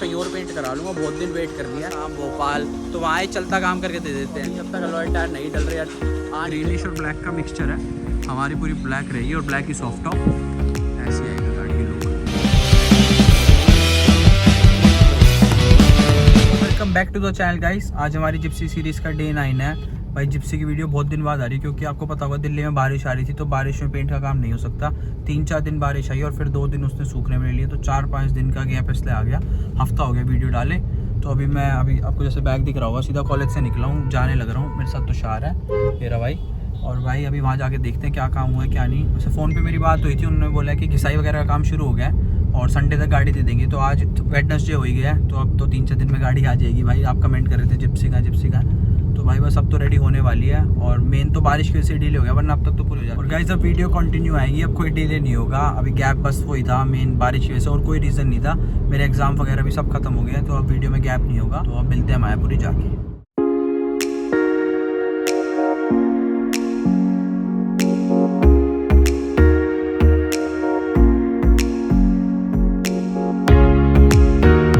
कहीं और पेंट करा लूँगा, बहुत दिन वेट कर लिया। हाँ भोपाल तो वहाँ ही चलता काम करके दे देते हैं, जब तक अलॉय टायर नहीं डल रही है। हाँ ग्रीनिश और ब्लैक का मिक्सचर है, हमारी पूरी ब्लैक रहेगी और ब्लैक की सॉफ्ट टॉप ऐसी आएगी गाड़ी की look. Welcome back to the channel guys. आज हमारी जिप्सी सीरीज़ का डे 9 है। भाई जिप्सी की वीडियो बहुत दिन बाद आ रही है क्योंकि आपको पता होगा दिल्ली में बारिश आ रही थी, तो बारिश में पेंट का काम नहीं हो सकता। 3-4 दिन बारिश आई और फिर 2 दिन उसने सूखने में ले लिए, तो 4-5 दिन का गैप इसलिए आ गया। हफ्ता हो गया वीडियो डाले। तो अभी मैं आपको जैसे बैग दिख रहा होगा, सीधा कॉलेज से निकला हूँ, जाने लग रहा हूँ। मेरे साथ तुषार है मेरा भाई, और भाई अभी वहाँ जाके देखते हैं क्या काम हुआ है क्या नहीं। वैसे फ़ोन पे मेरी बात हुई थी, उन्होंने बोला कि घिसाई वगैरह का काम शुरू हो गया है और संडे तक गाड़ी दे देंगे। तो आज वेडनेसडे हो ही गया है, तो अब तो 3-4 दिन में गाड़ी आ जाएगी। भाई आप कमेंट कर रहे थे जिप्सी का, तो भाई बस अब तो रेडी होने वाली है। और मेन तो बारिश की वजह से डिले हो गया, वरना अब तक तो पूरी हो जाएगी। और गाइस अब वीडियो कंटिन्यू आएगी, अब कोई डिले नहीं होगा। अभी गैप बस वही था मेन बारिश की वजह से, और कोई रीज़न नहीं था। मेरे एग्जाम वगैरह भी सब खत्म हो गए हैं, तो अब वीडियो में गैप नहीं होगा। तो अब मिलते हैं मायापुरी जाके।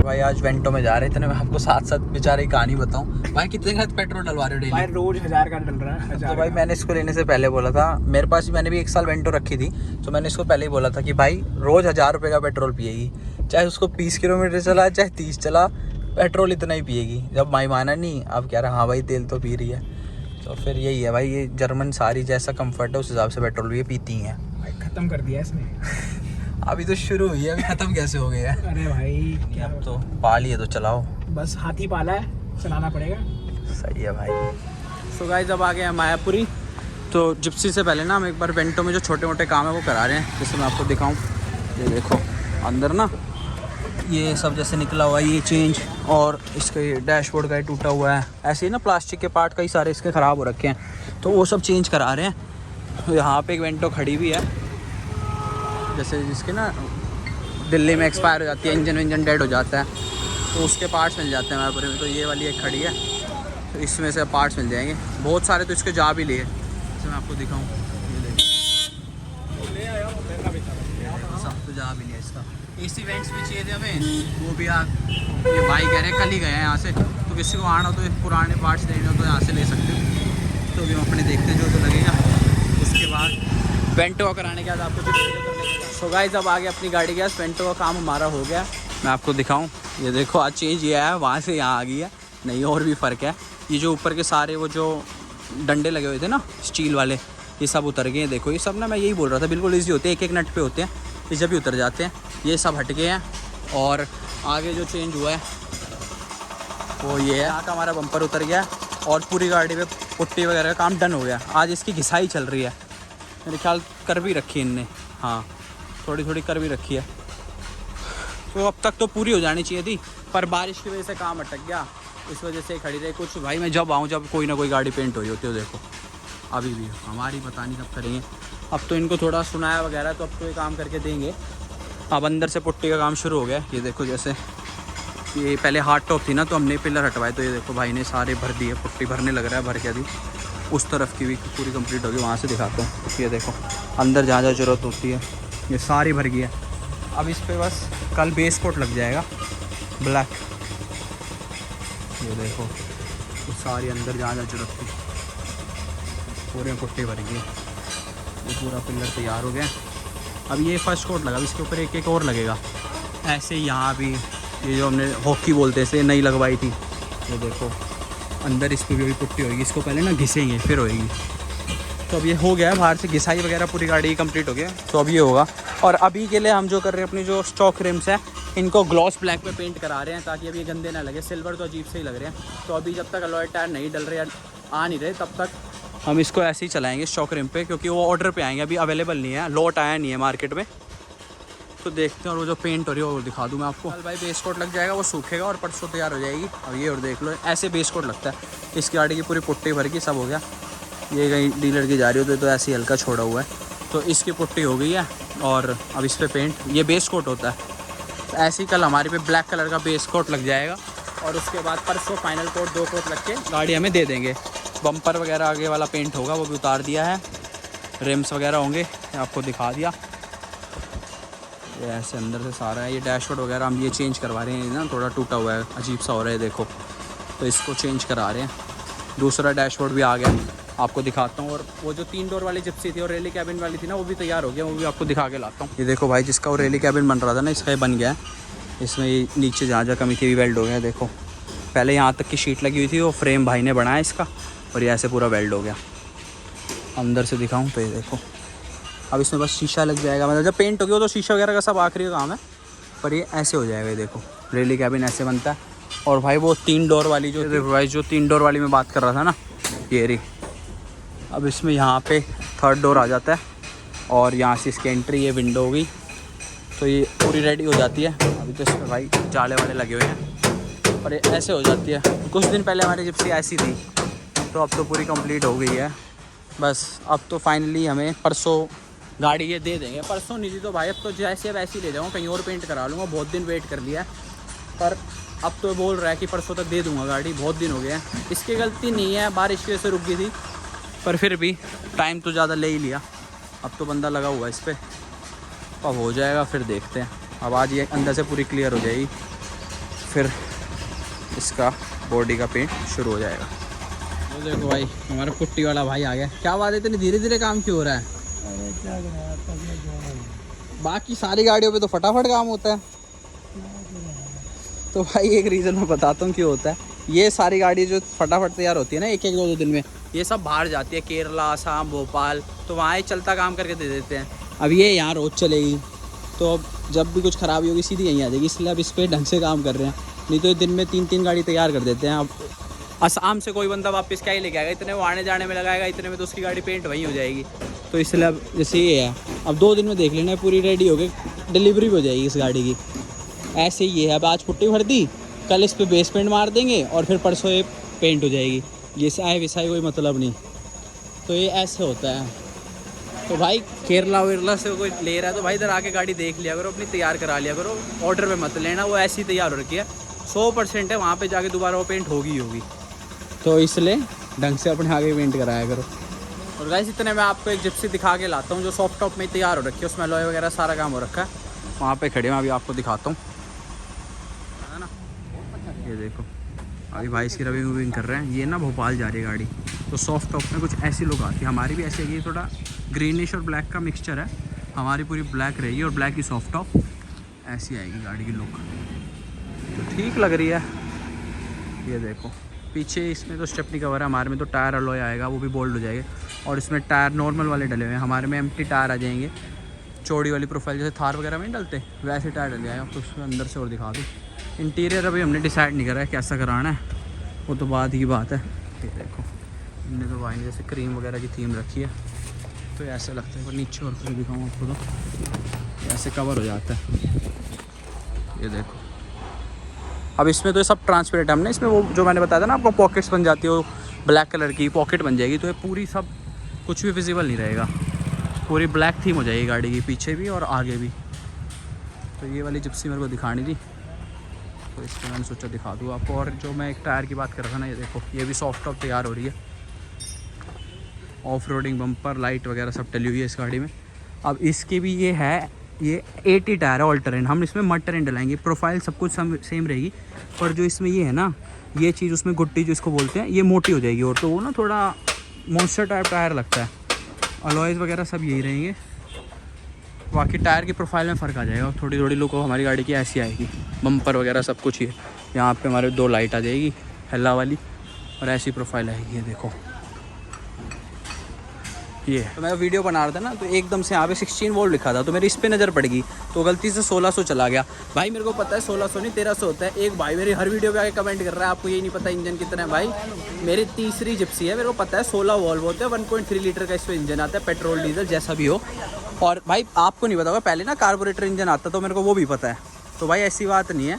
भाई आज वेंटो में जा रहे थे ना, मैं आपको साथ साथ बेचारे की कहानी बताऊं। भाई कितने का पेट्रोल डलवा रहे हो डेली? भाई रोज 1000 का डल रहा है। तो भाई मैंने इसको लेने से पहले बोला था, मेरे पास मैंने भी 1 साल वेंटो रखी थी, तो मैंने इसको पहले ही बोला था कि भाई रोज 1000 रुपये का पेट्रोल पिएगी, चाहे उसको 20 किलोमीटर चला चाहे 30 चला, पेट्रोल इतना ही पिएगी। जब माई माना नहीं, अब कह रहा हाँ भाई तेल तो पी रही है। तो फिर यही है भाई, ये जर्मन सारी जैसा कम्फर्ट है उस हिसाब से पेट्रोल भी ये पीती हैं। भाई खत्म कर दिया इसने। अभी तो शुरू हुई है, अभी खत्म कैसे हो गया? अरे भाई क्या अब तो पाली है तो चलाओ, बस हाथी पाला है, चलाना पड़ेगा। सही है भाई। सो गाइस अब आ गए हैं मायापुरी। तो जिप्सी से पहले ना हम एक बार वेंटो में जो छोटे मोटे काम है वो करा रहे हैं। जैसे मैं आपको दिखाऊं, ये देखो अंदर ना ये सब जैसे निकला हुआ है, ये चेंज, और इसका ये डैशबोर्ड का ही टूटा हुआ है। ऐसे ही ना प्लास्टिक के पार्ट कई सारे इसके ख़राब हो रखे हैं, तो वो सब चेंज करा रहे हैं। तो यहाँ पर एक वेंटो खड़ी भी है, जैसे जिसके ना दिल्ली में एक्सपायर हो जाती है, इंजन डेड हो जाता है, तो उसके पार्ट्स मिल जाते हैं मायापुरी में। तो ये वाली एक खड़ी है, तो इसमें से पार्ट्स मिल जाएंगे बहुत सारे। तो इसके जा भी लिए, जैसे मैं आपको दिखाऊं, ये देखो सब तो जा भी लिया इसका। AC वेंट्स भी चाहिए थे हमें, वो भी ये भाई कह रहे हैं कल ही गए हैं यहाँ से, तो किसी को आना हो तो पुराने पार्ट्स लेने हो तो यहाँ से ले सकते हो। तो अभी हम अपने देखते हैं जो लगेगा, उसके बाद वेंटो कराने के बाद आपको। सो गाइस अब आगे अपनी गाड़ी गया, वेंटो का काम हमारा हो गया। मैं आपको दिखाऊं, ये देखो आज चेंज ये है, वहाँ से यहाँ आ गई है। नहीं और भी फ़र्क है, ये जो ऊपर के सारे वो जो डंडे लगे हुए थे ना स्टील वाले, ये सब उतर गए हैं। देखो ये सब ना, मैं यही बोल रहा था, बिल्कुल ईजी होते हैं, एक नट पे होते हैं, ये जब भी उतर जाते हैं। ये सब हट गए हैं। और आगे जो चेंज हुआ है वो ये है, यहाँ का हमारा बम्पर उतर गया और पूरी गाड़ी पे पुट्टी वगैरह का काम डन हो गया। आज इसकी घिसाई चल रही है, मेरे ख्याल कर भी रखी है इनने, हाँ थोड़ी थोड़ी कर भी रखी है। तो अब तक तो पूरी हो जानी चाहिए थी, पर बारिश की वजह से काम अटक गया, इस वजह से खड़ी रही कुछ। भाई मैं जब आऊँ जब कोई ना कोई गाड़ी पेंट हो रही होती है, देखो अभी भी हमारी पता नहीं कब करेंगे। अब तो इनको थोड़ा सुनाया वगैरह, तो अब तो ये काम करके देंगे। अब अंदर से पुट्टी का काम शुरू हो गया। ये देखो जैसे ये पहले हार्ड टॉप थी ना, तो हमने पिलर हटवाए, तो ये देखो भाई ने सारे भर दिए, पुट्टी भरने लग रहा है, भर के दी उस तरफ की भी पूरी कंप्लीट होगी। वहाँ से दिखाता हूँ, ये देखो अंदर जहाँ जहाँ ज़रूरत होती है ये सारी भर गई है। अब इस पे बस कल बेस कोट लग जाएगा ब्लैक। ये देखो वो सारी अंदर जहाँ जहाँ जरूरत थी पूरे पुट्टी भर गई, ये पूरा पिलर तैयार हो गया। अब ये फर्स्ट कोट लगा, इसके ऊपर एक एक और लगेगा। ऐसे ही यहाँ भी ये जो हमने हॉकी बोलते से नई लगवाई थी, ये देखो अंदर इस पर भी पुट्टी होगी। इसको पहले ना घिसेंगे फिर होएगी। तो अब ये हो गया है, बाहर से घिसाई वगैरह पूरी गाड़ी कंप्लीट हो गया, तो अब ये होगा। और अभी के लिए हम जो कर रहे हैं, अपनी जो स्टॉक रिम्स है इनको ग्लॉस ब्लैक पे पेंट करा रहे हैं, ताकि अभी गंदे ना लगे। सिल्वर तो अजीब से ही लग रहे हैं। तो अभी जब तक अलॉय टायर नहीं डल रहे, आ नहीं रहे, तब तक हम इसको ऐसे ही चलाएंगे स्टॉक रिम पे, क्योंकि वो ऑर्डर पे आएंगे, अभी अवेलेबल नहीं है, लॉट आया नहीं है मार्केट में। तो देखते हैं। और वो जो पेंट हो रही है वो दिखा दूँ मैं आपको। कल भाई बेस कोट लग जाएगा, वो सूखेगा और परसों तैयार हो जाएगी। अब ये और देख लो, ऐसे बेस कोट लगता है। इस गाड़ी की पूरी पुट्टी भर की सब हो गया। ये कहीं डीलर की जा रही होती तो ऐसे ही हल्का छोड़ा हुआ है, तो इसकी पुट्टी हो गई है। और अब इस पर पेंट, ये बेस कोट होता है, तो ऐसे ही कल हमारे पे ब्लैक कलर का बेस कोट लग जाएगा। और उसके बाद परसों फाइनल कोट 2 कोट लग के गाड़ी हमें दे देंगे। बम्पर वगैरह आगे वाला पेंट होगा, वो भी उतार दिया है। रिम्स वगैरह होंगे, आपको दिखा दिया। ये ऐसे अंदर से सारा है। ये डैशबोर्ड वगैरह हम ये चेंज करवा रहे हैं ना, थोड़ा टूटा हुआ है, अजीब सा हो रहा है देखो, तो इसको चेंज करा रहे हैं। दूसरा डैशबोर्ड भी आ गया, आपको दिखाता हूँ। और वो जो 3 डोर वाली जिप्सी थी और रैली कैबिन वाली थी ना, वो भी तैयार हो गया, वो भी आपको दिखा के लाता हूँ। ये देखो भाई, जिसका वो रैली कैबिन बन रहा था ना, इसका ये बन गया है। इसमें ये नीचे जहाँ जहाँ कमी थी भी वेल्ड हो गया देखो। पहले यहाँ तक की शीट लगी हुई थी, वो फ्रेम भाई ने बनाया इसका, और ये ऐसे पूरा वेल्ड हो गया। अंदर से दिखाऊँ तो ये देखो, अब इसमें बस शीशा लग जाएगा, मतलब जब पेंट हो गया तो शीशा वगैरह का सब आखिरी काम है, पर ये ऐसे हो जाएगा। ये देखो रैली कैबिन ऐसे बनता है। और भाई वो 3 डोर वाली जो देखो भाई, जो 3 डोर वाली मैं बात कर रहा था ना, ये रही। अब इसमें यहाँ पे 3rd डोर आ जाता है, और यहाँ से इसकी एंट्री, ये विंडो हो गई, तो ये पूरी रेडी हो जाती है। अभी तो इसमें भाई जाले वाले लगे हुए हैं, और ये ऐसे हो जाती है। कुछ दिन पहले हमारी जिप्सी ऐसी थी, तो अब तो पूरी कंप्लीट हो गई है। बस अब तो फाइनली हमें परसों गाड़ी ये दे देंगे। परसों नहीं दी तो भाई अब तो जैसे वैसे ही ले जाऊँगा, कहीं और पेंट करा लूँगा। बहुत दिन वेट कर लिया है, पर अब तो बोल रहा है कि परसों तक दे दूँगा गाड़ी। बहुत दिन हो गए हैं, इसकी गलती नहीं है, बारिश की वजह से रुक गई थी, पर फिर भी टाइम तो ज़्यादा ले ही लिया। अब तो बंदा लगा हुआ है इस पर, अब हो जाएगा, फिर देखते हैं। अब आज ये अंदर से पूरी क्लियर हो जाएगी, फिर इसका बॉडी का पेंट शुरू हो जाएगा। तो देखो भाई, हमारा पुट्टी वाला भाई आ गया। क्या बात है, इतनी धीरे धीरे काम क्यों हो रहा है? अरे क्या बाकी सारी गाड़ियों पे तो फटाफट काम होता है। तो भाई एक रीज़न मैं बताता हूँ क्यों होता है। ये सारी गाड़ी जो फटाफट तैयार होती है ना, 1-1, 2-2 दिन में, ये सब बाहर जाती है, केरला, आसाम, भोपाल, तो वहाँ ही चलता काम करके दे देते हैं। अब ये यहाँ रोज़ चलेगी, तो अब जब भी कुछ ख़राबी होगी सीधी यहीं आ जाएगी, इसलिए अब इस पर ढंग से काम कर रहे हैं। नहीं तो दिन में 3-3 गाड़ी तैयार कर देते हैं। अब आसाम से कोई बंदा वापस क्या ही लेके आएगा, इतने वो आने जाने में लगाएगा, इतने में तो उसकी गाड़ी पेंट वहीं हो जाएगी। तो इसलिए अब जैसे ये है, अब 2 दिन में देख लेना पूरी रेडी हो गई, डिलीवरी भी हो जाएगी इस गाड़ी की। ऐसे ही ये है, अब आज पुट्टी भर दी, कल इस पर बेस पेंट मार देंगे, और फिर परसों ये पेंट हो जाएगी। ये साए विसाई कोई मतलब नहीं, तो ये ऐसे होता है। तो भाई केरला वेरला से कोई ले रहा है तो भाई इधर आके गाड़ी देख लिया करो, अपनी तैयार करा लिया करो, ऑर्डर पे मत लेना। वो ऐसी तैयार हो रखी है, 100% है, वहाँ पे जाके दोबारा वो पेंट होगी ही होगी। तो इसलिए ढंग से अपने आगे पेंट कराया करो। और गाइस इतने मैं आपको एक जिप्सी दिखा के लाता हूँ जो सॉफ्ट टॉप में तैयार हो रखी है, उसमें अलॉय वगैरह सारा काम हो रखा है। वहाँ पे खड़े मैं अभी आपको दिखाता हूँ, है ना। ये देखो अभी भाई इसकी रिव्यूइंग कर रहे हैं। ये ना भोपाल जा रही है गाड़ी, तो सॉफ्ट टॉप में कुछ ऐसी लुक आती है। हमारी भी ऐसी है, थोड़ा ग्रीनिश और ब्लैक का मिक्सचर है। हमारी पूरी ब्लैक रहेगी और ब्लैक की सॉफ्ट टॉप ऐसी आएगी गाड़ी की लुक, तो ठीक लग रही है। ये देखो पीछे इसमें तो स्टेपनी कवर है, हमारे में तो टायर अलॉय आएगा, वो भी बोल्ड हो जाएगा। और इसमें टायर नॉर्मल वाले डले हुए हैं, हमारे में एम्प्टी टायर आ जाएंगे, चौड़ी वाली प्रोफाइल जैसे थार वगैरह में नहीं डलते वैसे टायर डल जाएगा। तो उसमें अंदर से और दिखा दूँ। इंटीरियर अभी हमने डिसाइड नहीं करा है कैसा कराना है, वो तो बाद की बात है। ये देखो हमने तो भाई ने जैसे क्रीम वगैरह की थीम रखी है, तो ऐसे लगता है। पर नीचे और कुछ दिखाऊँ आपको, तो ऐसे कवर हो जाता है। ये देखो अब इसमें तो ये सब ट्रांसपेरेंट है। हमने इसमें वो जो मैंने बताया था ना आपको, पॉकेट्स बन जाती है, वो ब्लैक कलर की पॉकेट बन जाएगी, तो ये पूरी सब कुछ भी विजिबल नहीं रहेगा, पूरी ब्लैक थीम हो जाएगी गाड़ी की, पीछे भी और आगे भी। तो ये वाली जिप्सी मेरे को दिखानी थी, तो इसमें मैंने सोचा दिखा दूँ आपको। और जो मैं एक टायर की बात कर रहा था ना, ये देखो ये भी सॉफ्ट टॉप तैयार हो रही है। ऑफ रोडिंग बम्पर लाइट वगैरह सब डली हुई है इस गाड़ी में। अब इसकी भी ये है, ये 80 टायर है ऑल टेरेन, हम इसमें मड टेरेन डलाएंगे। प्रोफाइल सब कुछ सेम रहेगी, पर जो इसमें ये है ना, ये चीज़ उसमें गुट्टी जो इसको बोलते हैं, ये मोटी हो जाएगी। और तो वो ना थोड़ा मॉन्स्टर टाइप टायर लगता है। अलॉयज़ वगैरह सब यही रहेंगे, बाकी टायर की प्रोफाइल में फ़र्क आ जाएगा। थोड़ी थोड़ी लुक हमारी गाड़ी की ऐसी आएगी, बम्पर वगैरह सब कुछ ही। यहाँ पे हमारे 2 लाइट आ जाएगी हेला वाली, और ऐसी प्रोफाइल आएगी। ये देखो ये तो मैं वीडियो बना रहा था ना, तो एकदम से यहाँ पे 16 वोल्ट लिखा था, तो मेरी इस पे नज़र पड़ गई, तो गलती से 1600 चला गया। भाई मेरे को पता है 1600 नहीं 1300 होता है। एक भाई मेरी हर वीडियो पे आके कमेंट कर रहा है आपको ये नहीं पता इंजन कितना है। भाई मेरी तीसरी जिप्सी है, मेरे को पता है 16 वोल्ट होते हैं, 1.3 लीटर का इस पर इंजन आता है, पेट्रोल डीजल जैसा भी हो। और भाई आपको नहीं पता होगा, पहले ना कार्बोरेटर इंजन आता, तो मेरे को वो भी पता है। तो भाई ऐसी बात नहीं है,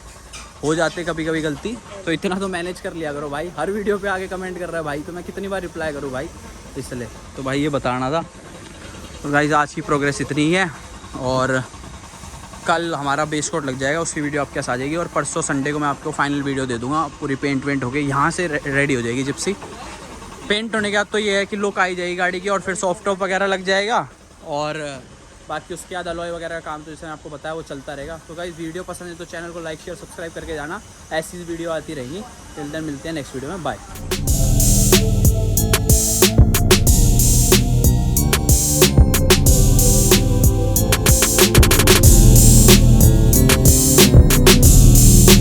हो जाते कभी कभी गलती, तो इतना तो मैनेज कर लिया करो भाई। हर वीडियो पे आके कमेंट कर रहा है भाई, तो मैं कितनी बार रिप्लाई करूँ भाई, इसलिए तो भाई ये बताना था। तो गाइस आज की प्रोग्रेस इतनी ही है, और कल हमारा बेस कोट लग जाएगा, उसकी वीडियो आपके पास आ जाएगी। और परसों संडे को मैं आपको फाइनल वीडियो दे दूँगा, पूरी पेंट वेंट होके यहाँ से रेडी हो जाएगी जिप्सी। पेंट होने के बाद तो ये है कि लुक आई जाएगी गाड़ी की, और फिर सॉफ्ट टॉप वगैरह लग जाएगा, और बाकी उसके बाद अलॉय वगैरह का काम तो जैसे मैं आपको बताया वो चलता रहेगा। तो गाइस वीडियो पसंद है तो चैनल को लाइक शेयर सब्सक्राइब करके जाना, ऐसी वीडियो आती रहेगी। टिल देन मिलते हैं नेक्स्ट वीडियो में, बाय।